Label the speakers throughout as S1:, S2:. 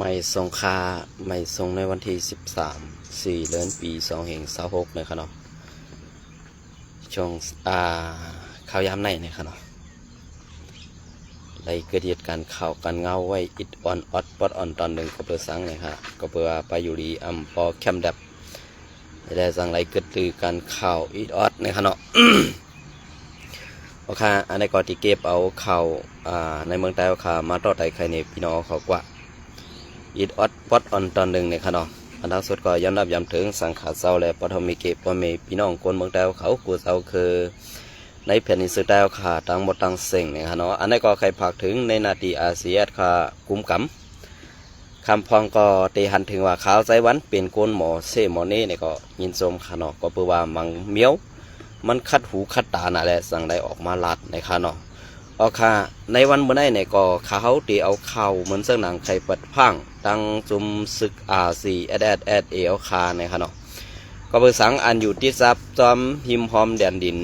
S1: ไม่ส่งค่าไม่ส่งในวันที่13 เดือนปี2526นะครับเนาะช่วงข่าวยามในนะครับเนาะได้เกิดเหตุการณ์ข่าวกันเงาไว้อิดอ่อนออดปอดอ่อนตอนหนึ่งก็เปิดสังเลยครับก็เปิดไปอยู่ดีปอแคมดับได้สังไรเกิดตือการข่าวอิดออดนะครับเนาะ โอเคอันนี้ก็ที่เก็บเอาข่าวในเมืองไทยเอาข่าวมาต่อไต่ใครในพี่น้องเขากว่าอิดออดปอดอ่อนตอนหนึ่งในขนมอันทั้งสุดก็ย้อนรับย้ำถึงสังขารเศร้าและปฐมมีเก็บว่ามีพี่น้องคนเมืองไทยเขากูเศร้าคือในแผ่นดินสุดดาวขาตั้งหมดตั้งเสียงเนี่ยฮะเนาะอันนี้ก็ใครพักถึงในนาทีอาเซียนค่ะกุ้มกำคำพองก็ตีหันถึงว่าขาวใจวันเป็นโกนหมอเซหมอนี่เนี่ยก็ยินชมค่ะเนาะก็เพื่อว่ามังเมียวมันคัดหูคัดตาหน่ะแหละสั่งได้ออกมาลัดในค่ะเนาะออกค่ะในวันเมื่อไหร่เนี่ยก็เขาตีเอาเข่าเหมือนเสื้อหนังไข่ปัดพังตั้งจุมศึกซีเอลคาในค่ะเนาะก็เพื่อสังอันอยู่ที่ซับจอมหิมหอมแดนดิน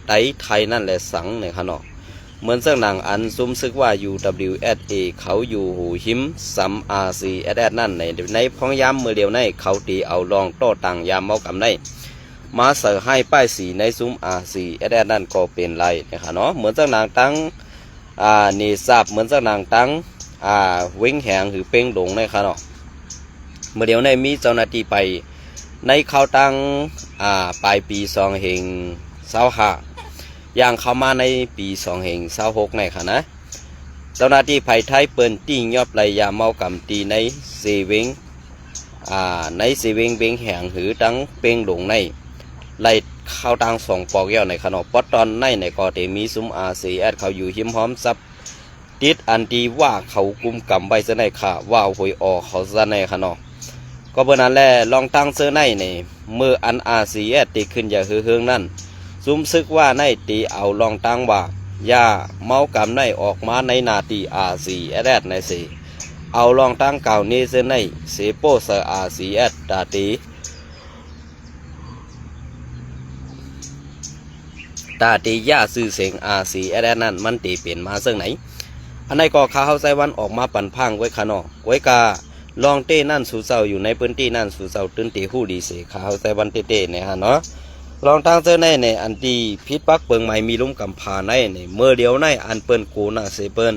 S1: ไต้ไทยนั่นแหละสังในขนมเหมือนเสื้อหนังอันซุ่มซึกว่า UWSA เขาอยู่หูหิมซัมRCSS นั่นในพ้องย้ำเมื่อเดียวในเขาตีเอาลองโต้ตังยามเมากำในมาเสอให้ป้ายสีในซุ้มRCSS นั่นก็เป็นไรนะคะเนาะเหมือนเสื้อหนังตั้งนี่ทราบเหมือนเสื้อหนังตั้งเว้งแหงหรือเป้งหลงในขนมเมื่อเดียวในมีเจ้าหน้าที่ไปในเขาตั้งปลายปี2525อย่างเข้ามาในปี2526ในค่ะนะเจ้าหน้าที่ไผ่ไทยเปิ้นตียอบไรยาเมากำตีในเซเวงเบงแหงหือตั้งเป้งหลงในไล่เข้าตัง2 ปอกแก้วในขนมปอตอนในก็เตมีซุ้มRCSSเขาอยู่หิมหอมซับติดอันดีว่าเขากุมกำใบเสนค่ะว่าหวยออกเขาซะในขนมก็เบอร์นั้นแหละลองตั้งเสื้อในเมื่ออันRCSSตีขึ้นอย่าฮือเฮืองนั่นซุ่มซึกว่าในตีเอาลองตั้งว่าอย่าเมากำในออกมาในนาตีRCSSในสีเอาลองตั้งเก่านี้เส้นในเสโปเซอร์RCSSตาตีย่าซื้อเสียงRCSSนั่นมันตีเปลี่ยนมาเสื่องไหนอันไหนก็ข้าวใจวันออกมาปั่นพังไว้ขนอกไว้กาลองเต้นั่นสู่เจ้าอยู่ในพื้นที่นั่นสู่เจ้าตื่นตีหู้ดีเสียข้าวใจวันเต้เนี่ยฮะเนาะลองทางเจ้าในอันที่พิษปักเปิงใหม่มีลุ่มกำพาในเมื่อเดียวในอันเปิ้นกูน่ะเสเปิ้น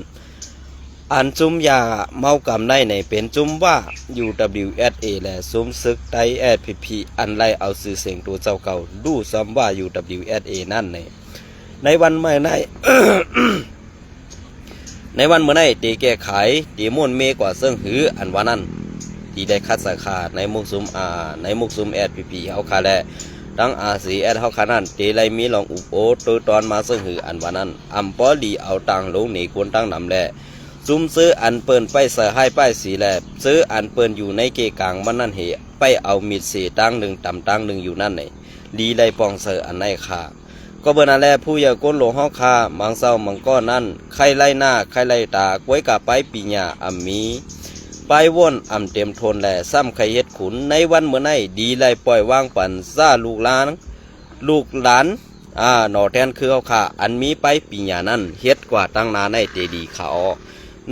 S1: อันจุ่มยาเมากำในเป็นจุ่มว่า UWSA และซุ่มซึกไต้ SPP อันไล่เอาสื่อเสียงตัวเจ้าเก่าดูซ้ำว่า UWSA นั่นในวันเมื่อใน ในวันเมื่อในตีแก้ไขตีมุ่นเมกว่าเสื่องหืออันว่านั้นตีได้คัดสาขาในมุกซุมSPP เอาคาแลดังRCSSเขาขนาดตีไรมีลองอุปโภตัวตอนมาเสื่องหืออันว่านั้นปอดีเอาตังลงหนีควรตั้งนำแลซุ่มซื้ออันเปิ้นไปเสอให้ป้ายสีแลซื้ออันเปิ้นอยู่ในเกกลางมันนั่นเหไปเอามีดเสตั้งหนึ่งต่ำตั้งหนึ่งอยู่นั่นดีไรปองเสออันในขาก็เบอร์นั่นแหละผู้ใหญ่ก้นหลวงห้องคามังเศร้ามังก้อนนั่นใครไล่หน้าใครไล่ตาก้วยกะไปปีญามีไปว่นเต็มทนแหละซ้ำใครเฮ็ดขุนในวันเมื่อไหนดีไล่ปล่อยว่างปั่นซาลูกหลานหนอแทนคือเขาค่ะอันมีไปปีญานั่นเฮ็ดกว่าตั้งนาในเตดีเขา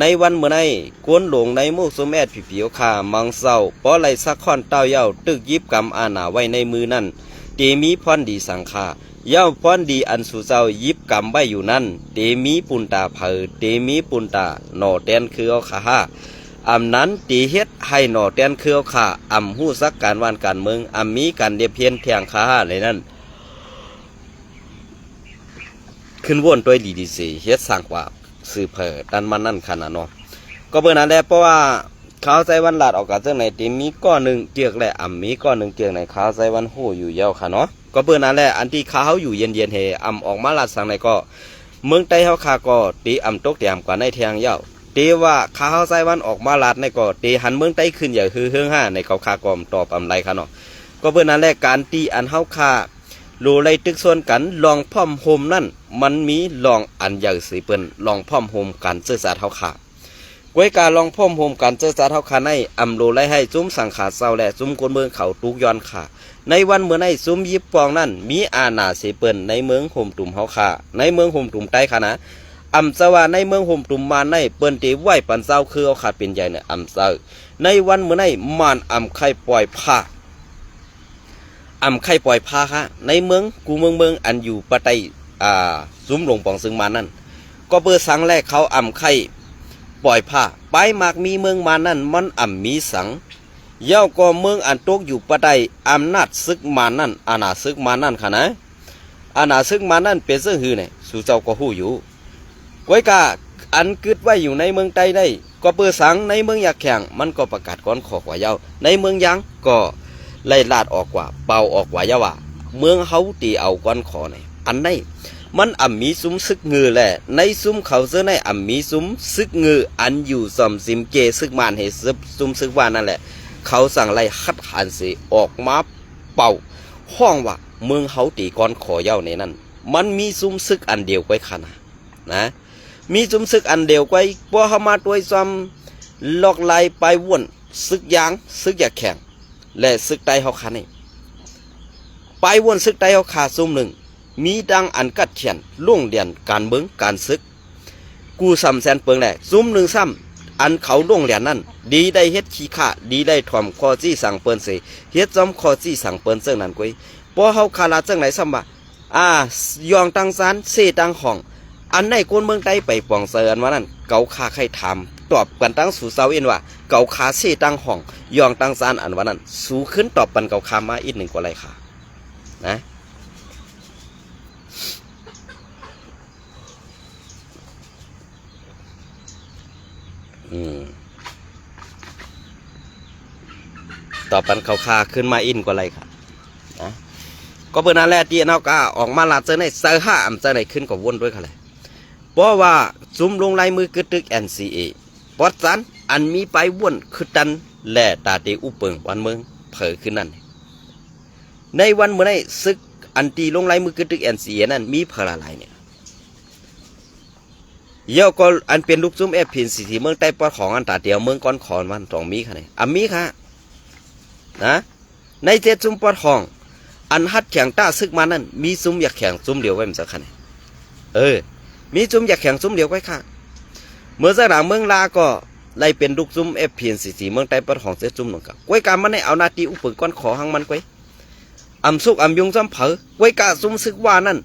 S1: ในวันเมื่อไหนก้นหลวงในมุกสมแอดผิวค่ะมังเศร้าป้อไหลสักค่อนเต้าเย้าตึกยิบกำอาณาไว้ในมือนั่นเตมีพรดีสังขาเย้าพรดีอันสู่เจ้ายิบกำไว้อยู่นั่นเตมีปุนตาเผอเตมีปุนตาหนอแทนคือเขาค่ะนั้นตีเฮ็ดให้หนอแตนเครือข่าหู้ซักการวานการเมืองมีการเดียบเพียนเทียงขาเลยนั่นขึ้นว่นตัวดีสิเฮ็ดสร้างกว่าสืบเผอดันมันนั่นขนาดเนาะก็เบอร์นั้นแหละเพราะว่าเขาใจวันหลาดออกกับเจ้าไหนตีมีก้อนหนึ่งเกียกแหละมีก้อนหนึ่งเกียกไหนเขาใจวันหู้อยู่เย้าค่ะเนาะก็เบอร์นั้นแหละอันที่เขาอยู่เย็นเฮออกมาหลาดสั่งไหนก็เมืองใต้เขาขาก็ตีตกเตียมกว่าในเทียงเย้าตีว่าข้าวไส้วันออกมาลาดในก็ตีหันเมืองใต้ขึ้นอย่างฮือเฮืองห้าในเขาคากอมตอบไรค่ะเนาะก็เพื่อนั้นแหละการตีอันเฮาคาโลไรตึกส่วนกันลองพ่อมโฮมนั่นมันมีลองอันอย่างสีเปิ้นลองพ่อมโฮมกันเสื้อสาเฮาคาก้วยการลองพ่อมโฮมกันเสื้อสาเฮาคาในโลไรให้จุ้มสังขาเศร้าและจุ้มคนเมืองเขาตุกย้อนขาในวันเมื่อในจุ้มยิบปองนั่นมีอาณาสีเปิ้นในเมืองโฮมตุ่มเฮาคาในเมืองโฮมตุ่มใต้ค่ะนะ อำสว่าในเมืองห่มตุ่มมาในเปิ้นตีไหวปันเศร้าคือเอาขาดเป็นใหญ่เนี่ยอำเศร้าในวันเมื่อในมานอำไข่ปล่อยผ้าอำไข่ปล่อยผ้าฮะในเมืองกูเมืองอันอยู่ปะไตซุ้มหลวงปองซึ่งมานั่นก็เปิดสังแรกเขาอำไข่ปล่อยผ้าไปมากมีเมืองมานั่นมันอำมีสังเย้าก็เมืองอันตกอยู่ปะไตอำนาจซึกมานั่นอาณาซึกมานั่นค่ะนะอาณาซึกมานั่นเป็นเสื้อหือเนี่ยสู่เจ้าก็หู้อยู่ไว้กาอันกึดไว้อยู่ในเมืองใต้ได้ก็เปิดสังในเมืองอยากแข่งมันก็ประกาศก้อนขอกว่าเย้าในเมืองยังก็ไล่ลาดออกกว่าเป่าออกกว่าเย้าว่าเมืองเฮาตีเอาก้อนขอเนี่ยอันนี้มันอ่ำมีซุ้มซึกงือแหละในซุ้มเขาเสื้อในอ่ำมีซุ้มซึกงืออันอยู่สอมซิมเกซึกมานให้ซุ้มซึกว่านั่นแหละเขาสั่งไล่คัดหันสีออกมาเป่าห้องว่าเมืองเฮาตีก้อนขอเย้าในนั้นมันมีซุ้มซึกอันเดียวไว้ขนาดนะมีซุ้มซึกอันเดียวไว้พอเขามาตัวซ้ำลอกไล่ไปว่นซึกยางซึกอยากแข่งและซึกไตเขาขานี่ไปว่นซึกไตเขาขาซุ้มหนึ่งมีดังอันกัดเขียนล่วงเดียนการเบิ้งการซึกกูซ้ำแสนเปิงแหละซุ้มหนึ่งซ้ำอันเขาล่วงเดียนนั่นดีได้เฮ็ดขี้ข้าดีได้ถ่อมคอจี้สั่งเปิ้นเสเฮ็ดจอมคอจี้สั่งเปิ้นเสื่องนั้นกุ้ยพอเขาคาลาจังไหนซ้ำว่ายองตังซานเสตังห้องอันในคนเมืองใต้ไปปองเสือนว่านั่นเกาคาใครถามตอบกันตั้งสู่เสาเอ็นว่าเกาคาเสตังห้องยองตังซานอันว่านั่นสูขึ้นตอบปันเกาคามาอีกหนึ่งกว่าไรค่ะนะต่อปันเขาคาขึ้นมาอินกว่าไรค่ะนะก็เปิดนั่นแหละที่นอกออกมาลาเจอในเซอร์ห้าอันเจอในขึ้นกับวนด้วยค่ะเลยเพราะว่าซุ้มลงลายมือกึตึก NCA ปอดสันอันมีไปวนคือตันแหล่ตาเตอุเปิงวันเมืองเผยขึ้นนั่นในวันเมื่อในซึกอันตีลงลายมือกึตึก NCA นั่นมีเพลอะไรเนี่ยเยาก็อันเป็นลูกซุ้มพินสีเมืองใต้ปอดของอันตาเดียวเมืองก้อนขอนวันตองมีค่ะเนี่ยมีค่ะนะในเจ็ดซุ้มปอดของอันฮัดแข่งต้าซึกมานั่นมีซุ้มอยากแข่งซุ้มเดียวไว้เหมือนกันมีซุ้มอยากแข่งซุ้มเดียวไว้ค่ะเมื่อสนามเมืองลาก็ไล่เป็นลูกซุ้มสีเมืองใต้ปอดของเจ็ดซุ้มหนึ่งกับไว้การมันให้เอานาทีอุปกรณ์ขอหังมันไว้อำสุกอำยงซ้ำเผอไว้กาซุ้มซึกว่านั่น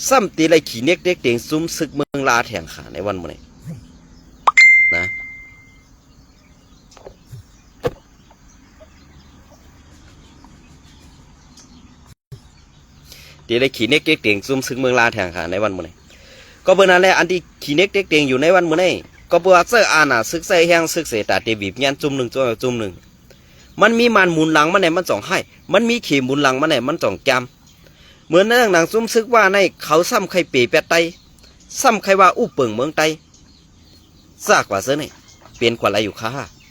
S1: ซ้ำตีไรขี่เน็กเด็กเตียงซุ้มซึกเมืองลาแข่งขาในวันมื้อนี้นะตีไรขี่เน็กเด็กเตียงซุ้มซึกเมืองลาแข่งขาในวันมื้อนี้ก็เบอร์นั้นแหละอันที่ขี่เน็กเด็กเตียงอยู่ในวันมื้อนี้ก็เบอร์เสื้ออาน่ะซึกใส่แห้งซึกเสตาเตบีบยันจุ่มหนึ่งจุ่มหนึ่งมันมีมันหมุนหลังมันไหนมันจ่องให้มันมีขี่หมุนหลังมันไหนมันจ่องจำเหมือนนั่งหนังซุ้มซึกว่าในเขาซ้ำใครเปย์แปดไตซ้ำใครว่าอู้เปิงเมืองไตซากว่าเสื้อนี่เปลี่ยนกว่าอะไรอยู่ค่ะ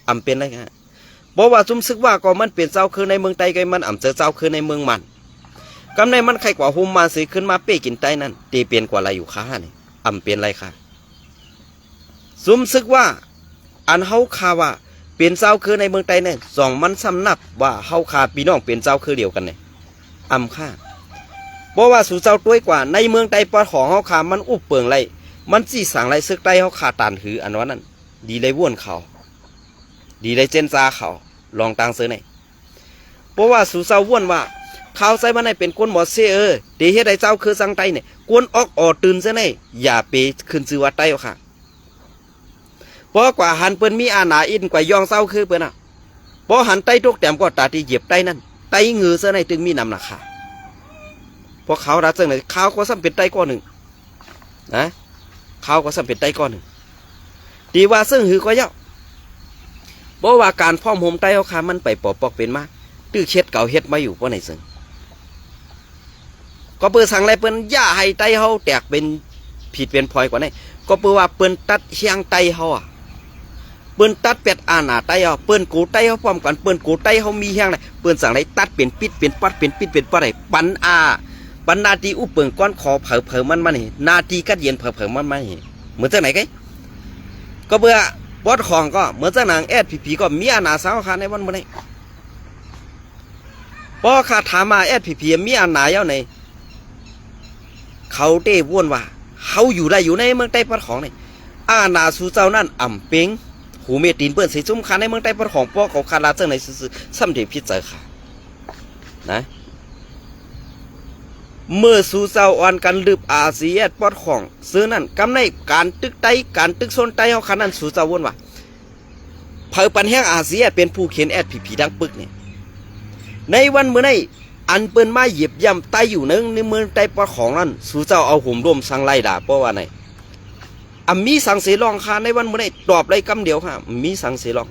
S1: อำเป็นไรฮะบอกว่าซุ้มซึกว่าก็มันเปลี่ยนเจ้าคือในเมืองไตไกมันอำเจอเจ้าคือในเมืองมันกำในมันใครกว่าหุมมาสีขึ้นมาเป้กินไตนั่นตีเปลี่ยนกว่าอะไรอยู่ค่ะนี่อำเป็นไรค่ะซุ้มซึกว่าอันเฮาคาว่าเปลี่ยนเจ้าคือในเมืองไตเนี่ยสองมันซ้ำนับว่าเฮาคาพี่น้องเปลี่ยนเจ้าคือเดียวกันเนี่ยอำค่ะเพราะว่าสู่เจ้าต้วยกว่าในเมืองใต้ปอดของเฮาขามันอุบเปิงไรมันจี้สั่งไรซึกใต้เฮาขาตานหืออันว่านั้นดีเลยว่นเขาดีเลยเจนซาเขาลองตังเสือไหนเพราะว่าสู่เจ้าว่นว่าเขาใส่มันให้เป็นก้นหมอเสตีเฮ็ดให้เจ้าคือสังไตเนี่ยก้นออกตื่นเสือไหนอย่าไปขึ้นชื่อว่าไต้ค่ะเพราะกว่าหันเปิ้นมีอาณาอินกว่ายองเจ้าคือเปิ้นเพราะหันไต้ทุกแต้มก็ตาที่เหยียบไต้นั่นไต้เงือเสือไหนถึงมีนำหนักค่ะพอเขารัดเส้นเลยเขาก็ซ้ำเป็นไตก้อนหนึ่งนะเขาก็ซ้ำเป็นไตก้อนหนึ่งดีว่าซึ่งหือก็เยาะเพราะว่าการพ่อมโฮมไตเขาขามันไปปอกเป็นมาตื้อเช็ดเก่าเฮ็ดมาอยู่เพราะไหนซึ่งก็เปิดสั่งอะไรเปิ้นย่าให้ไตเขาแตกเป็นผิดเป็นพลอยกว่านี้ก็เปิดว่าเปิ้นตัดเชียงไตเขาเปิ้นตัดเป็ดอาณาไตเขาเปิ้นกูไตเขาพร้อมกันเปิ้นกูไตเขามีเฮียงไหนเปิ้นสั่งอะไรตัดเป็นปิดเป็นปัดเป็นปิดเป็นปัดไหนปันปันนาทีอุปเปิงก้อนคอเผอมันนี่นาทีกัดเย็นเผอมันนี่เหมือนจากไหนก็เบื่อบอสของก็เหมือนจากนางพีก็มีอาณาสาวขาในวันเมื่อนี้พอขาถามมาพีมีอาณาเย้าในเขาเต้ว่นว่า เฮาอยู่ได้อยู่ในเมืองใต้ปอดของนี่อาณาสู่เจ้านั่นอ่ำเป็งหูเมตีนเปิ้นสิจุ่มคันในเมืองใต้ปอดของป้อเขาคาลาเจ้าในซื่อๆซ้ำที่พิจารณานะเมื่อสู่เจ้าอ่อนกันลืบอาเซียปอดของซื้อนั่นกำในการตึกไตการตึกโซนไตเฮาคันนั้นสู่เจ้าวนว่าเผอปันแห่งอาเซียเป็นผู้เขียนแอดผีดังปึกเนี่ยในวันเมื่อในอันเปิ้นมาเหยียบย่ำไตอยู่ในเมืองใต้ปอดของนั้นสู่เจ้าเอาห่มร่มสังไล่ด่าเพราะว่าไหนมีสังเสลองค่ะในวันเมื่อในตอบไรคำเดียวค่ะมีสังเสลอง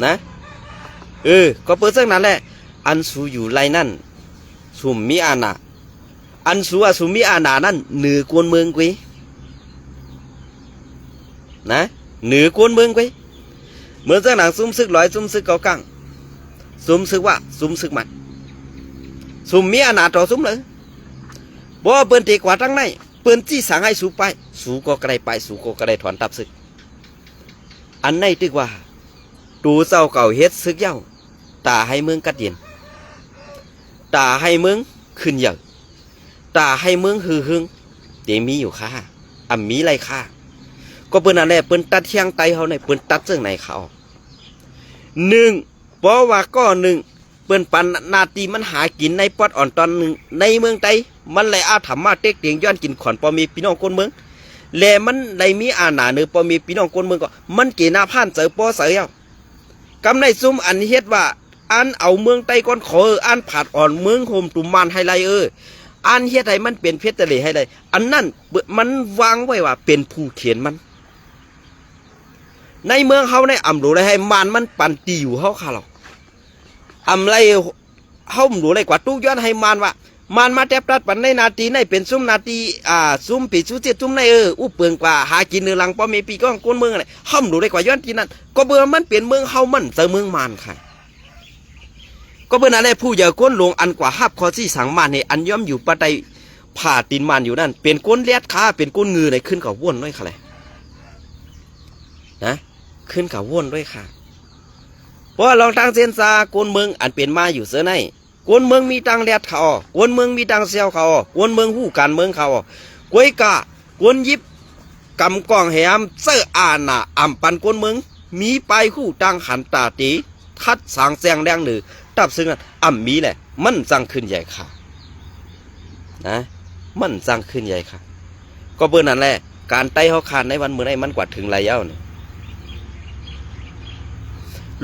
S1: นะก็เปิดสักนั้นแหละอันสู่อยู่ไรนั่นสู่มีอาณาอันสู่สู่มีอาณานั่นเหนือกวนเมืองกุยนะเหนือกวนเมืองกุยเหมือนสักหนังซุ่มซึกลอยซุ่มซึกเกากังซุ่มซึกว่าซุ่มซึกมันซุ่มมีอาณาต่อซุ่มเลยบ่เปิ้นตีกว่าทั้งในเปิ้นจี้สั่งให้สู่ไปสู่ก็กระไดไปสู่ก็กระไดถอนตับซึกอันในตึกว่าตูเจ้าเก่าเฮ็ดซึกเย้าตาให้เมืองกัดเย็นตาให้เมืองขึ้นเยอะตาให้เมืองฮือหึงเดี๋ยวมีอยู่ค่ะมีไรค่ะก็เปิ้นอันแรกเปิ้นตัดเที่ยงไตเขาในเปิ้นตัดเรื่องไหนเขาหนึ่งเพราะว่าก็หนึ่งเปิ้นปันนาตีมันหากินในปอดอ่อนตอนหนึ่งในเมืองไตมันเลยอาถรรพ์มาเต็กเตียงย้อนกินขอนพอมีพี่น้องคนเมืองแลมันได้มีอาณาเนื้อพอมีพี่น้องคนเมืองก็มันเกณฑ์ผ่านเจอปอเสียกำในซุ่มอันเฮ็ดว่าอันเอาเมืองไตก้อนขออันผาดอ่อนเมืองโฮมตุมมันให้ไรอันเฮ็ดให้มันเป็นเพชรทะเลให้ไรอันนั่นมันวางไว้ว่าเป็นผู้เขียนมันในเมืองเขาในอำรู้เลยให้มันปันตีอยู่เขาค่ะหรอกไรเขารู้เลยกว่าตู้ย้อนให้มันว่ามันมาแทบตัดปันในนาทีในเป็นซุ่มนาทีซุ่มปีซุ่มเจ็ดซุ่มในอู้เปลืองกว่าหากินเนื้อหลังพอมีปีก้องก้นเมืองอะไรเขารู้เลยกว่าย้อนที่นั่นก็เบื่อมันเปลี่ยนเมืองเขามันเจอเมืองมันค่ะก็เบื่ออะไรผู้ใหญ่ก้นหลวงอันกว่าฮับคอที่สังมันให้อันย่อมอยู่ปะไตผ่าตีนมันอยู่นั่นเป็นก้นเลียดขาเป็นก้นงืออะไรขึ้นกับว่นด้วยค่ะเลยนะขึ้นกับว่นด้วยค่ะเพราะลองทางเส้นซาก้นเมืองอันเป็นมาอยู่เสื้อในกวนเมืองมีตังเลียดเขากวนเมืองมีตังเซียวเขากวนเมืองหู้การเมืองเขากวยกะกวนยิบกำกองแหมเสื้ออาณาอ่ำปันกวนเมืองมีไปหู้ตังขันตาตีทัดสางแซงแดงหรือตับซึ่งมีแหละมันจังขึ้นใหญ่ค่ะนะมันจังขึ้นใหญ่ค่ะก็เบอร์นั้นแหละการไต่เขาคานในวันเมื่อไรมันกว่าถึงไรเย้าเนี่ย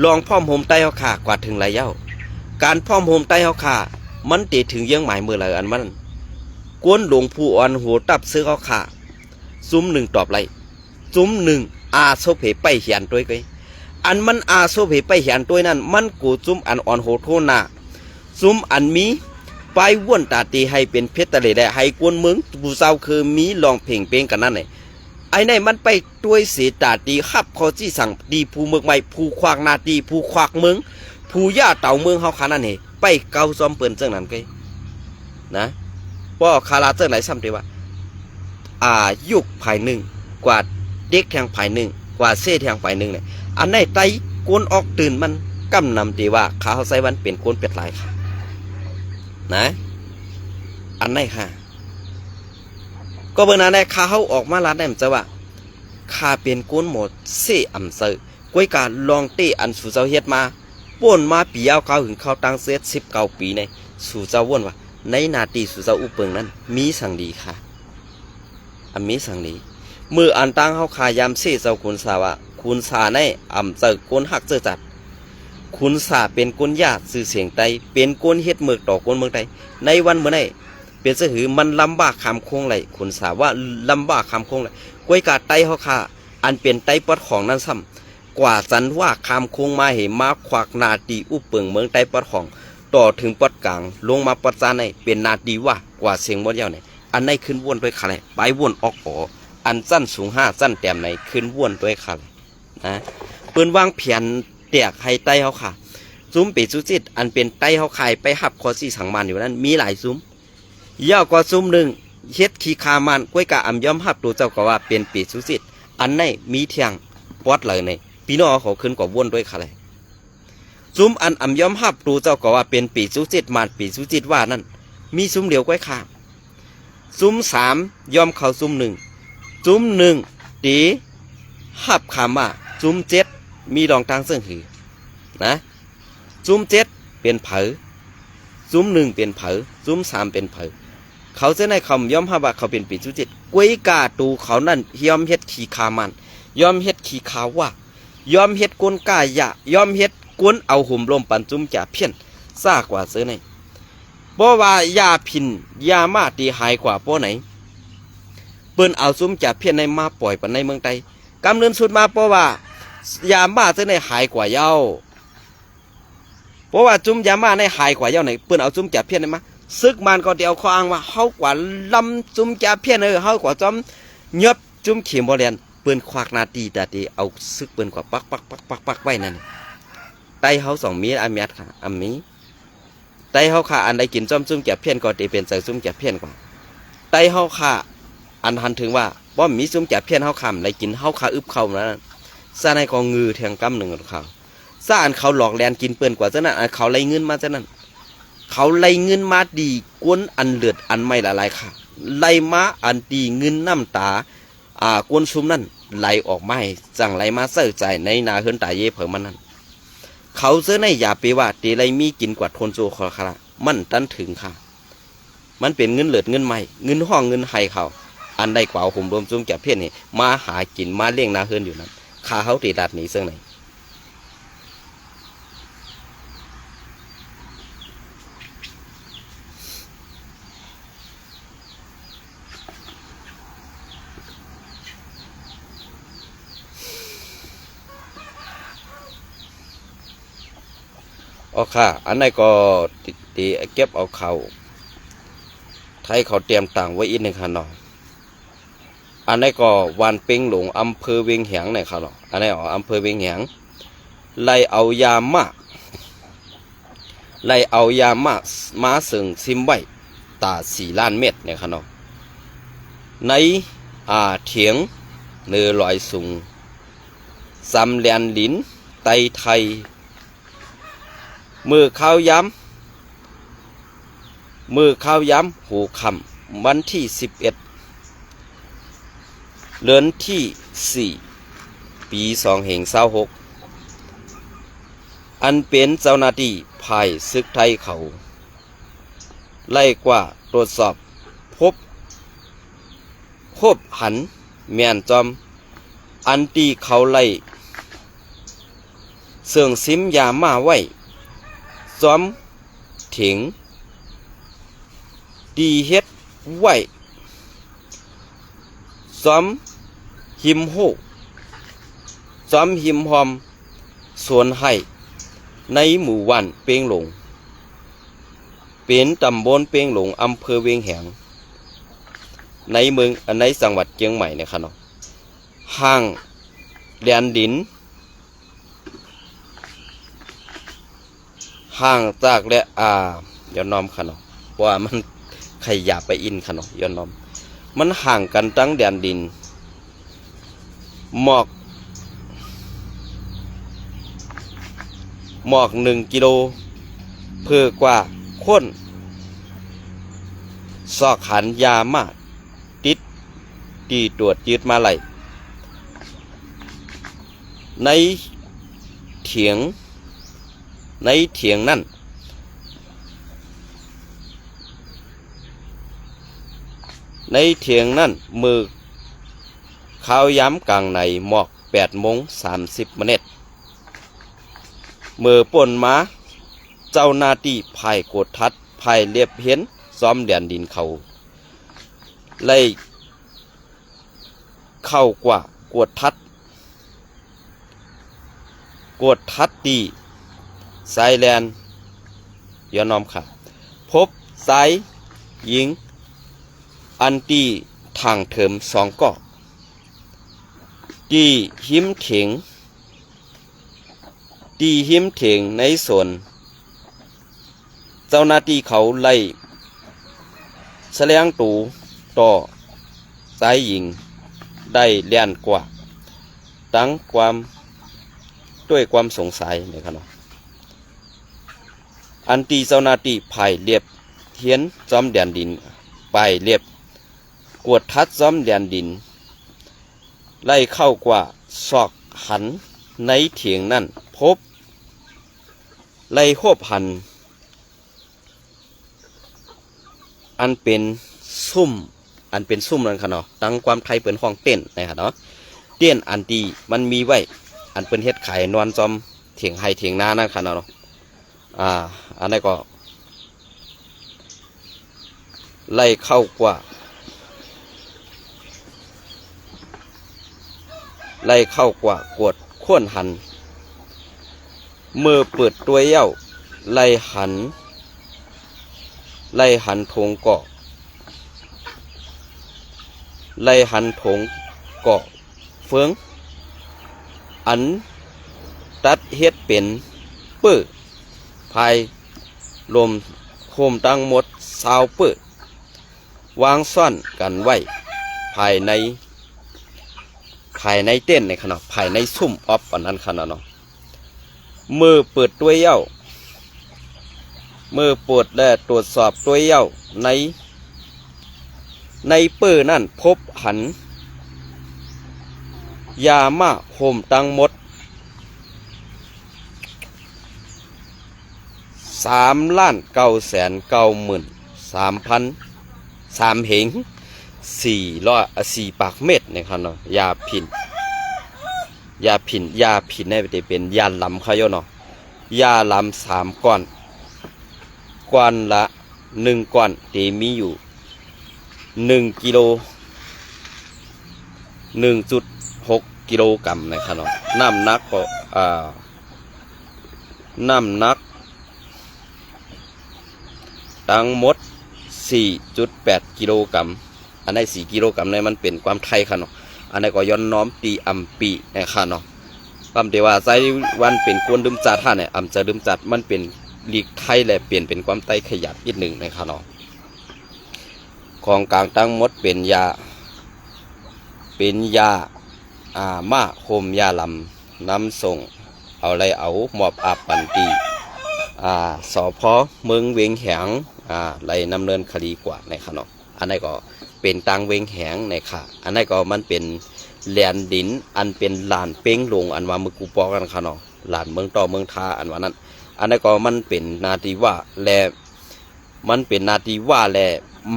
S1: ลองพ่อมโฮมไต่เขาขากว่าถึงไรเย้าการพ่อมโฮมใต้เขาขามันตีถึงยังหมายมือไรอันมันกวนหลวงผู้อ่อนหัวตับซื้อเขาขาซุ้มหนึ่งตอบไรซุ้มหนึ่งอาโซเพไปเหียนตัวกันอันมันอาโซเพไปเหียนตัวนั้นมันกูซุ้มอันอ่อนโหโทนาซุ้มอันมีไปว่นตาตีให้เป็นเพชรทะเลได้ให้กวนเมืองผู้เศร้าคือมีลองเพ่งเป้งกันนั่นไงไอ้ในมันไปด้วยเสียตาตีขับเขาที่สั่งดีผู้เมืองใหม่ผู้ควากนาตีผู้ควากเมืองผู้ย่าเต่าเมืองเขาขานั่นเองไปเกาซ้อมเปิ่นเจ้านั้นไงนะป้อคาราเจ้าไหนซ้ำเดียวว่ายุคภายหนึ่งกว่าเด็กแทงภายหนึ่งกว่าเส้แทงภายหนึ่งเนี่ยอันไหนไตกวนออกตื่นมันกำนำดีว่าขาเขาใส่วันเป็นกวนเป็ดลายค่ะนะอันไหนค่ะก็เบอร์นั้นได้ขาเขาออกมาลาได้มันจะว่าขาเป็นกวนหมดเสอ่ำเซอร์กวยการลองเตะอันสู่เจ้าเฮ็ดมาป่นมาปีเอาเขาถึงเขาตั้งเซต19 ปีในสู่เจ้าว่นว่าในนาทีสู่เจ้าอุปเปิงนั้นมีสั่งดีค่ะมีสั่งดีเมื่ออันตั้งเขาขายามเสเจ้าคุณสาวะคุณสาในเจอก้นหักเจอจัดคุณสาเป็นก้นญาติสื่อเสียงไตเป็นก้นเฮ็ดเมือกต่อก้นเมืองไตในวันเมื่อไหร่เป็นเสือมันลำบากคำโค้งไหลคุณสาว่าลำบากคำโค้งไหลกวยกาไตเขาขาอันเป็นไตปอดของนั้นซ้ำกว่าสันว่าคำโค้งมาเหมาควักนาตีอุปเปิงเมืองไตปอดของต่อถึงปอดกลางลงมาปอดจานในเป็นนาตีว่ากว่าเสียงมดเย้าเนี่ยอันในขึ้นวนด้วยขาเลยไปวนออกอันสั้นสูง5สั้นแต้มในขึ้นวนด้วยขาเลยนะเปิ้นวางเพียนแตกให้ไตเขาขาซุ้มปีซุจิตอันเป็นไตเขาขายไปหับคอซี่สังมันอยู่นั้นมีหลายซุ้มยาวกว่าซุ้มหนึ่งเฮ็ดขีคามันกล้วยกะย่อมหับตัวเจ้าก็ว่าเป็นปีซุจิตอันในมีเทียงปอดเลยในพี่น้องเขาขึ้นกว่าวนด้วยขาเลยซุ้มอันย่อมหับตัวเจ้าก็ว่าเป็นปีซุจิตมันปีซุจิตว่านั่นมีซุ้มเดียวกล้วยขา ซุ้ม3ย่อมเข้าซุ้ม1ซุ้ม1ตีหับคำว่าซุ้ม7มีรองทางเสื่องหือนะซุ้ม7เป็นเผอซุ้ม1เป็นเผอซุ้ม3เป็นเผอเขาจะในคำย่อมหับว่าเขาเป็นปีซุ้ม7กวยกาตูเขานั่นย่อมเฮ็ดขี่ขามันย่อมเฮ็ดขี่ขาว่ายอมเฮ็ดกวนกายะยอมเฮ็ดกวนเอาหุ่มลมปันจุ้มจ่าเพี้ยนซ่ากว่าเสือไหนบ่ว่ายาพินยามาตีหายกว่าป้อไหนเปิ้นเอาซุ่มจ่าเพี้ยนในมาปล่อยปันในเมืองไทยกำเนิดสุดมาเพราะว่ายามาเสือในหายกว่าเย้าเพราะว่าจุ้มยามาในหายกว่าเย้าไหนเปิ้นเอาซุ่มจ่าเพี้ยนในมาซึกมันก็เดียวข้ออ้างว่าเฮากว่าลำจุ้มจ่าเพี้ยนเฮากว่าจอมเงียบจุ้มเข็มบ่เรียนเปิ้นควักนาตีแต่ตีเอาซึกเปิ้นกว่าปักไว้นั่นไตเฮา2มีอันเมียดค่ะอันมีไตเฮาค่ะอันใดกินจ้อมซุ่มแก่เพี้ยนก็ตีเป็นใส่ซุ่มแก่เพี้ยนกว่าไตเฮาค่ะอันหันถึงว่าบ่มีซุ่มแก่เพี้ยนเฮาคำไรกินเฮาค่ะอึบเข้านั้นซะในกองงือแทงกำหนึ่งของเขาซะอันเขาหลอกแลนกินเปิ้นกว่าซะนั้นอันเขาไล่เงินมาซะนั้นเขาไล่เงินมาดีกวนอันเลือดอันไม่ละลายค่ะไล่มาอันดีเงินน้ำตากวนซุ่มนั่นไหลออกมาให้จังไหลมาเสิร์ฟใจในนาเฮือนตายเย่เผิ่มันนั่นเขาเสื้อในอย่าไปว่าตีไรมีกินกว่าทนโจคอคาระมันตันถึงค่ะมันเป็นเงินเหลือเงินใหม่เงินห้องเงินไห้เขาอันใดกว่าผมรวมจุ่มแก่เพี้ยนนี่มาหากินมาเลี้ยงนาเฮือนอยู่นั้นข้าเขาตีดัดหนีเสื้อไหนอ๋อค่ะอันไหนก็ตีเก็บเอาเขาไทยเขาเตรียมต่างไว้อีกหนึ่งค่ะเนาะอันไหนก็วันเป้งหลงอำเภอเวียงแหงเนี่ยค่ะเนาะอันไหนอ๋ออำเภอเวียงแหงไล่เอายามาสึงซิมไว้ตา4 ล้านเม็ดเนี่ยค่ะเนาะในเถียงเนื้อลอยสูงซำแลนลิ้นไตไทยมือข้าวย้ำหูคำวันที่11เดือนที่4ปี2526อันเป็นเจ้าหน้าที่ภายศึกไทยเขาไล่กว่าตรวจสอบพบหันแม่นจอมอันตีเขาไล่เสื่องซิมยามาไว้ซ้อมถิงดีเฮ็ดไว้ซ้อมหิมโหซ้อมหิมหอมสวนให้ในหมู่บ้านเปียงหลงเป็นตำบลเปียงหลงอำเภอเวียงแหงในเมืองในจังหวัดเชียงใหม่นะครับเนาะห่างแดนดินห่างจากและย้อนน้อมค่ะเนาะเพราะว่ามันขยับไปอินค่ะเนาะย้อนน้อมมันห่างกันตั้งแดนดินหมอก1 กิโลเพื่อกว่าคนซอกหันยามาติดตีตรวจยึดมาไหลในเถียงนั่นมือข้าวย้ำกลางในหมอก8:30 น.มือป่นมาเจ้าหน้าที่ภายกดทัดภายเรียบเห็นซ้อมแดนดินเขาไล่เข้ากว่ากดทัดตีสายแลนย้อนน้อมค่ะพบสายหญิงอันตีทางเถิม2 กอกตีหิมเถงในสวนเจ้าหน้าที่เขาไล่แสลงตูต่อสายหญิงได้เลียนกว่าตั้งด้วยความสงสัยนะครับเนาะอันตีเจ้าหน้าที่ภายเรียบเทียนจอมแดนดินไปเรียบ กวดทัดซ้อมแดนดินไล่เข้ากว่าศอกหันในเถียงนั่นพบไล่โคบหันอันเป็นซุ่มนั่นค่ะเนาะตั้งความไทยเป็นห้องเต้นนะครับเนาะเต้นอันตีมันมีไว้อันเป็นเฮ็ดไข่นอนจอมเถียงไห้เถียงนานั่นค่ะเนาะอันนี้ก็ไล่เข้ากว่ากวดข้วนหันเมื่อเปิดตัวเย้าไล่หันทงเกาะเฟืองอันตัดเฮ็ดเป็นปื้อภายลมโคมตั้งหมด20ปื้อวางซ่อนกันไว้ภายในเต้นในขณะภายในซุ่มออฟอันนั้นขณะเนาะมือเปิดตัวเย้ามือปวดและตรวจสอบตัวเย้าในปื้อนั่นพบหันยามาโฮมตั้งหมด3,993,300 เหง400 4 ปากเม็ดนะครับเนาะยาผินเนี่ยเป็นยาลำเขาโยเนาะยาลำ3 ก้อนละ1 ก้อนที่มีอยู่1 กิโล 1.6 กิโลกรัมนะครับเนาะน้ำหนักก็ทั้งหมด 4.8 กิโลกรัมอันนี้4 กิโลกรัมในมันเป็นความไทยค่ะเนาะอันนี้ก็ย้อนน้อมตีอัมปีนะครับเนาะความที่ว่าไซวันเป็นกวนดื่มจัดท่าเนี่ยจะดื่มจัดมันเป็นลีกไทยและเปลี่ยนเป็นความไตขยับอีกหนึ่งนะครับเนาะของกลางทั้งหมดเป็นยามาโฮมยาลำน้ำส่งเอาหมอบอาบปันตีสพเมืองเวียงแหงไล่นำเนินคดีกว่าในค่ะเนาะอันนี้ก็เป็นตังเวียงแหงในค่ะอันนี้ก็มันเป็นแหลนดินอันเป็นลานเป้งลงอันว่ามือกูปอกันค่ะเนาะลานเมืองต่อเมืองทาอันว่านั้นอันนี้ก็มันเป็นนาทีว่า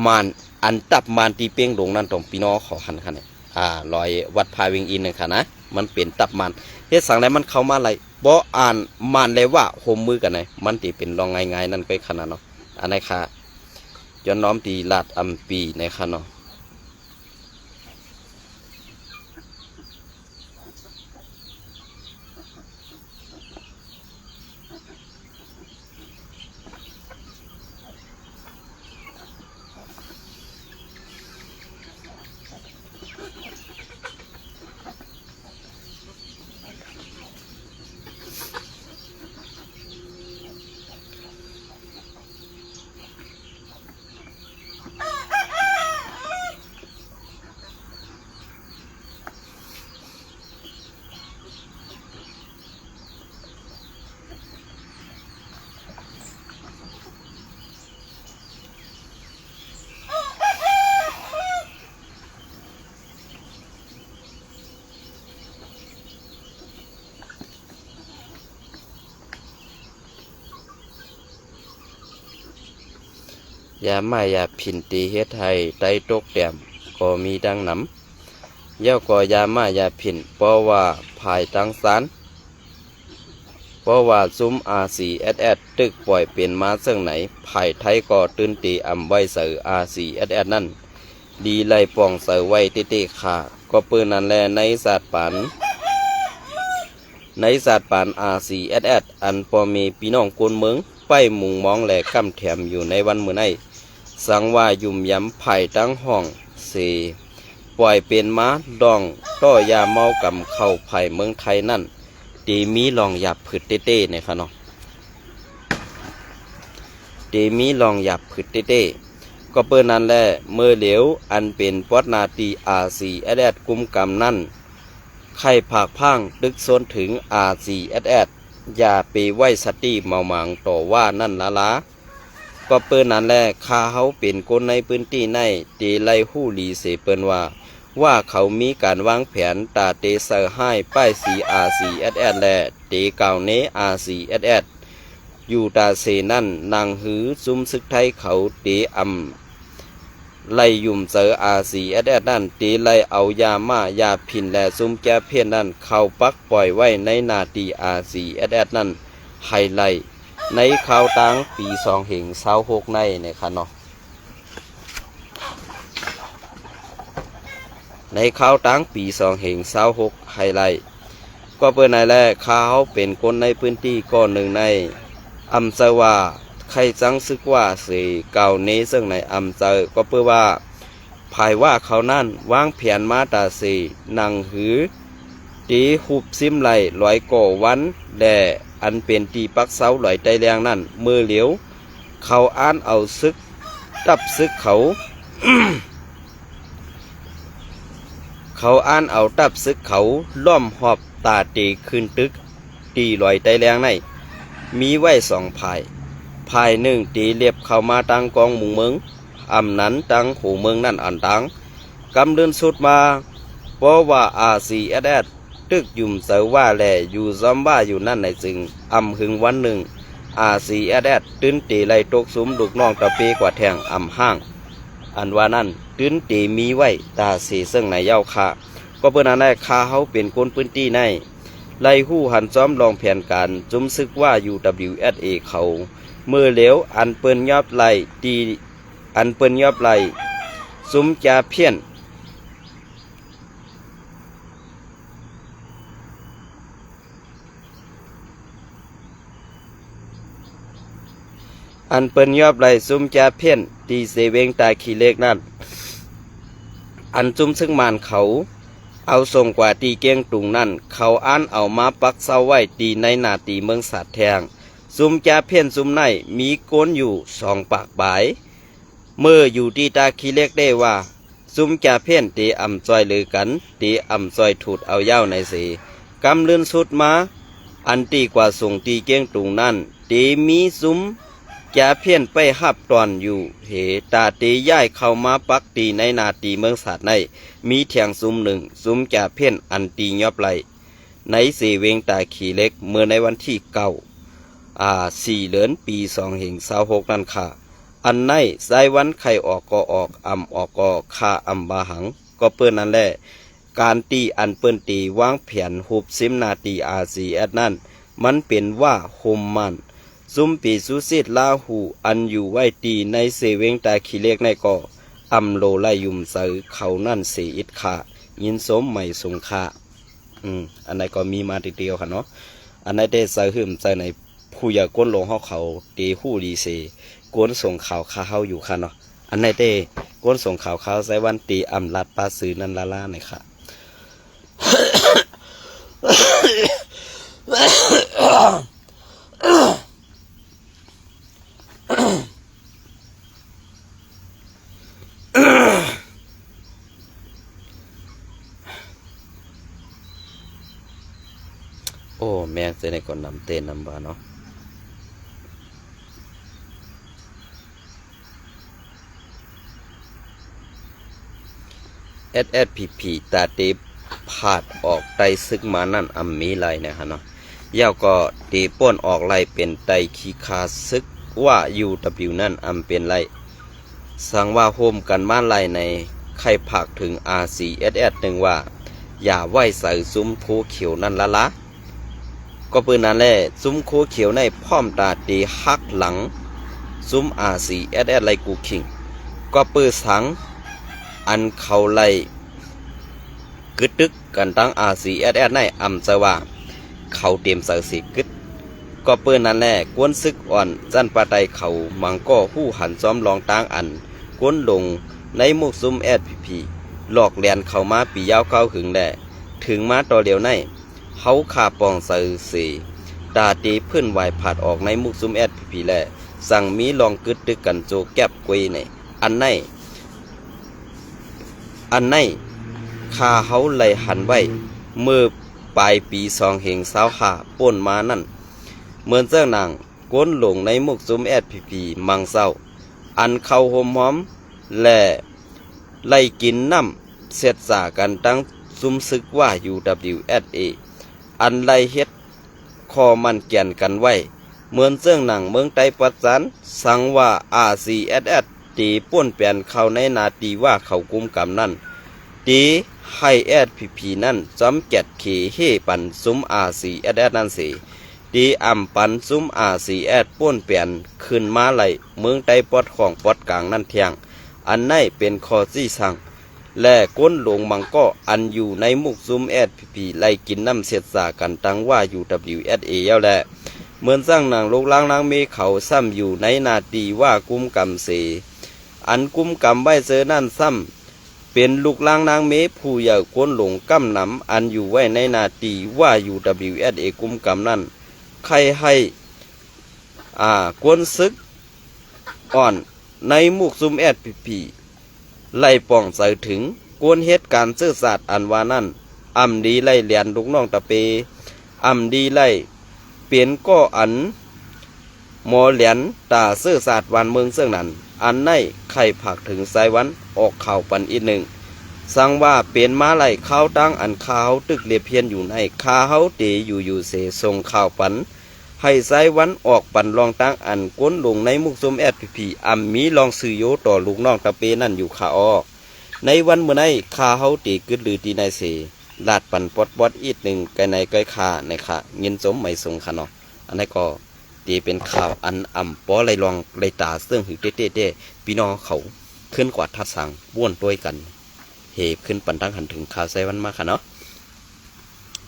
S1: มันอันตับมันตีเป้งลงนั่นตรงพี่น้องขอหันค่ะเนี่ยลอยวัดพายเวียงอินนะคะนะมันเป็นตับมันเฮ็ดสั่งแล้วมันเข้ามาอะไรบ่อ่านมันเลยว่าโฮมมือกันไหนมันตีเป็นรองง่ายๆนั่นไปขนาดเนาะอันนี้ค่ะย้อนน้อมตีลาดอัมปีในค่ะเนาะ ยาไม้ยาผินตีเฮ็ดให้ไตตกแต้มก็มีดังน้ำเย้าก็ยาไม้ยาผินเพราะว่าภายตังสารเพราะว่าซุ้ม RCSS ตึกปล่อยเป็นมาซึ่งไหนภายไทยก็ตื่นตีอำไว้เสือ RCSS นั่นดีไล่ป่องเสือไว้ติขาก็ปืนนั่นแลในศาสตร์ปาน RCSS อันพอมีพี่น้องคนเมืองไปมุงมองและกำแถมอยู่ในวันมื้อนี้สังว่ายุ่มย้ำไผ่ตั้งห้องเสปล่อยเป็นม้าดองต้อยาเมากำเข้าไผ่เมืองไทยนั่นตีมีลองหยับผึดเต้ๆนะครับเนาะตีมีลองหยับผึดเต้ๆก็เปิ้นนั้นแหละเมื่อเหลวอันเป็นปอดนาตีRCSSกุมกำนั่นไข่ผากพังดึกโซนถึงRCSSอย่าไปไว้สติเมาหมังต่อว่านั่นละ ก็เปิ้นนั้นแลข้าเฮาเป็นคนในพื้นที่ในตีไลฮู้หลีเสเปิ้นว่าเขามีการวางแผนตาเตเซอร์ให้ป้ายสี RCSS และเตเก่าเน RCSS อยู่ตาเสนั่นนางหือซุมซึกไทยเขาเตไล่ยุ่มเจอ RCSS นั่นตีไล่เอายาม่ายาพินและซุมแก้เพี้ยนนั่นเข้าปักปล่อยไว้ในนาตี RCSS นั่นไฮไลท์ในข่าวตังปี2026ในนะครับเนาะในข่าวตังปี2026ไฮไลท์ก็เปิ้นในแรกข่าวเป็นคนในพื้นที่ก้อนหนึ่งในอำเภอว่าใครจังซึกว่าเสเก่าเนซึ่งในอำเภอก็เพื่อว่าภายว่าเขานั่นวางแผนมาตาเสนังหือตีหุบซิมไหลลอยก่อวันแด่อันเป็นตีปักเสาลอยใจแรงนั่นมือเหลียวเขาอ่านเอาซึกตับซึกเขา เขาอ่านเอาตับซึกเขาล้อมหอบตาตีขึ้นตึกตีลอยใจแรงในมีไว้2 ภายหนึ่งตีเรียบเข้ามาตั้งกองหมู่เมืองอำนั้นตั้งหูเมืองนั่นอันตังกำเดินสุดมาเพราะว่า RCSS ตึกยุ่มเสาว่าแลอยู่ซอมว่าอยู่นั่นในจึงอำหึงวันหนึ่ง RCSS ตื้นตีไล่ตกสุมลูกน้องตะเปกว่าแทงอำห้างอันว่านั่นตื้นตีมีไว้ตาสีซึ่งในเย้าคาก็เพื่อนนั้นได้คาเขาเป็นคนพื้นที่ในไล่หู้หันซ้อมลองแผนการจุมซึกว่า UWSA เขาเมื่อเหลวอันเปิ้นยอบไล่ตีอันเปิ้นยอบไล่ซุมจาเพี้ยนอันเปิ้นยอบไล่ซุมจาเพี้ยนตีเสเวงตาขี้เล็กนั่นอันจุมซึ่งมานเขาเอาส่งกว่าตีเกียงตุงนั่นเขาอ่านเอามาปักเสาไว้ตีในนาตีเมืองสัตว์แทงซุมจาเพี้ยนซุมในมีโกนอยู่2 ปากบายเมื่ออยู่ที่ตาขี้เล็กได้ว่าซุมจาเพี้ยนตีอ่ำซอยลือกันตีอ่ำซอยถูดเอาเย้าในสีกำเลื่อนสุดมาอันตีกว่าส่งตีเกียงตุงนั่นตีมีซุมจาเพี้ยนไปหับตอนอยู่เหตาตีย้ายเข้ามาปักตีในนาตีเมืองสัตว์ในมีเถียงซุมหนึ่งซุมจาเพี้ยนอันตียอบไหลในเสเวงตาขี้เล็กเมื่อในวันที่4 เดือนปี2026นั่นค่ะอันในสายวันไข่ออกก็ออกอำออกก็ค่าอำบาหังก็เปิ้นนั่นแหละการตีอันเปิ้นตีวางแผนหุบซิมนาตี RCSS นั่นมันเป็นว่าโฮมมันซุมปีสุสิตลาหูอันอยู่ไว้ตีในเสเวงตาขี้เล็กในก็อำโลไลยุมเสือเขานั่นเสียอิดขายินสมไม่สงคาอันไหนก็มีมาทีเดียวค่ะเนาะอันไหนได้เสือหืมใจในผู้อยากก้นลงเขาตีหู้ดีเสก้นส่งข่าวข้าเฮาอยู่ค่ะเนาะอันไหนได้ก้นส่งข่าวข้าวใส่วันตีอำลัดปลาซื้อนั่นล่าๆหน่อยค่ะ โอ้แม่งเจอในก่อนนำเต้นนำบาเนาะSSPP ตาเตพาดออกไตซึกมานั่นอำมีไรนะฮะเนาะยาวก็ตีป้นออกไล่เป็นไตขีคาซึกว่า UW นั่นอำเป็นไรสั่งว่าโฮมกันมาไล่ในใครผักถึง RCSS หนึ่งว่าอย่าไหวใส่ซุ้มโคเขียวนั่นละก็ปืนนั่นแหละซุ้มโคเขียวในพร้อมตาตีฮักหลังซุ้ม RCSS ไล่กูคิงก็ปืนสังอันเขาไล่กึดตึกกันตั้ง RCSS ในอำจะว่าเขาเตรียมเสือสีกึดก็เปิ้นนั่นแหละกวนซึกอ่อนจันปาไตเขามังก็หู้หันซ้อมลองตั้งอันกวนลงในมุกซุมSPPหลอกเลียนเข้ามาปียาวเก้าหึงแหละถึงมาต่อเดียวในเขาขาปองเสือสีตาตีพื้นไหวผัดออกในมุกซุมSPPแหละสั่งมีลองกึดตึกกันโจแก็บกวยในอันในคาเขาไล่หันไว้เมื่อปลายปี2025ป่นมานั่นเหมือนเจ้านาง ก้นหลงในมุกซุมแอดพีมังเศร้าอันเข้าหอมหอมและไล่กินน้ำเสร็จสากันตั้งซุมซึกว่า UWSA อันไล่เฮ็ดคอมันเกี่ยนกันไว้เหมือนเสื่องหนังเมืองไต้ปัจจันสั่งว่า RCSS ตีป่วนเปลี่ยนเข้าในนาตีว่าเขากุมกำนั่นตีให้แอดพีนั่นจำแกดเขเฮปันซุม RCSS นั่นสิตีอ่ำปันซุม RCSS ป่วนเปลี่ยนขึ้นมาไหลเมืองไต้ปอดของปอดกลางนั่นเทียงอันในเป็นคอซี่สั่งและก้นหลวงมังก็อันอยู่ในมุกซุมแอดพีไล่กินน้ำเสียดสากันตั้งว่า UWSA แล้วแหละเหมือนสร้างหนังลูกล้างนางเมเขาซ้ำอยู่ในนาตีว่ากุมกำเสอันกุมกำไว้เจอนั่นซ้ำเป็นลูกล้างนางเมผู้ใหญ่ก้นหลงกำนำอันอยู่ไว้ในนาตีว่า UWSA กุมกำนั่นใครให้ก้นซึกอ่อนในมุกซุมแอดพีไล่ป่องใส่ถึงกวนเหตุการณ์ซื่อสัตย์อันว่านั่นอำดีไล่เลียนลูกน้องตะเปอำดีไล่เปลี่ยนก็อันหมอเหลียนตาซื่อสัตย์วันเมืองเสื่องนั้นอันในไข่ผักถึงสายวันออกข่าวปันอีกหนึ่งสั่งว่าเปลี่ยนมาไล่ข้าวตั้งอันข้าวตึกเลียเพียนอยู่ในข้าเฮาเตอยู่เสส่งข่าวปันให้สายวันออกปันลองตั้งอันก้นลงในมุกซุมแอดพีอำมีลองสื่อโยต่อลูกน้องตะเปนั่นอยู่ขาออกในวันเมื่อไนข้าเฮาตีกึดหรือตีในเสลาดปันปอดอีกหนึ่งไกในไกขาในขาเงินสมไม่ทรงค่ะเนาะอันนี้ก็ตีเป็นข่าวอันปอไล่ลองไล่ตาเสื่องหือเต้พี่น้องเขาขึ้นกว่าทัดสังบ้วนด้วยกันเหบขึ้นปันตั้งหันถึงข่าวไซวันมาค่ะเนาะ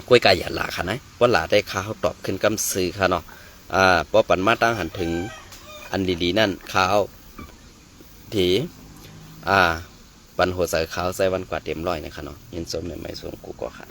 S1: กล้วยกายอย่าหลาค่ะนะว่าหลาได้ข่าวตอบขึ้นกำซื้อค่ะเนาะพอปันมาตั้งหันถึงอันดีๆนั่นข่าวถีปันหัวใส่ข่าวไซวันกว่าเต็มร้อยนะคะเนาะยินสมใหม่ๆส่งกูก็ค่ะ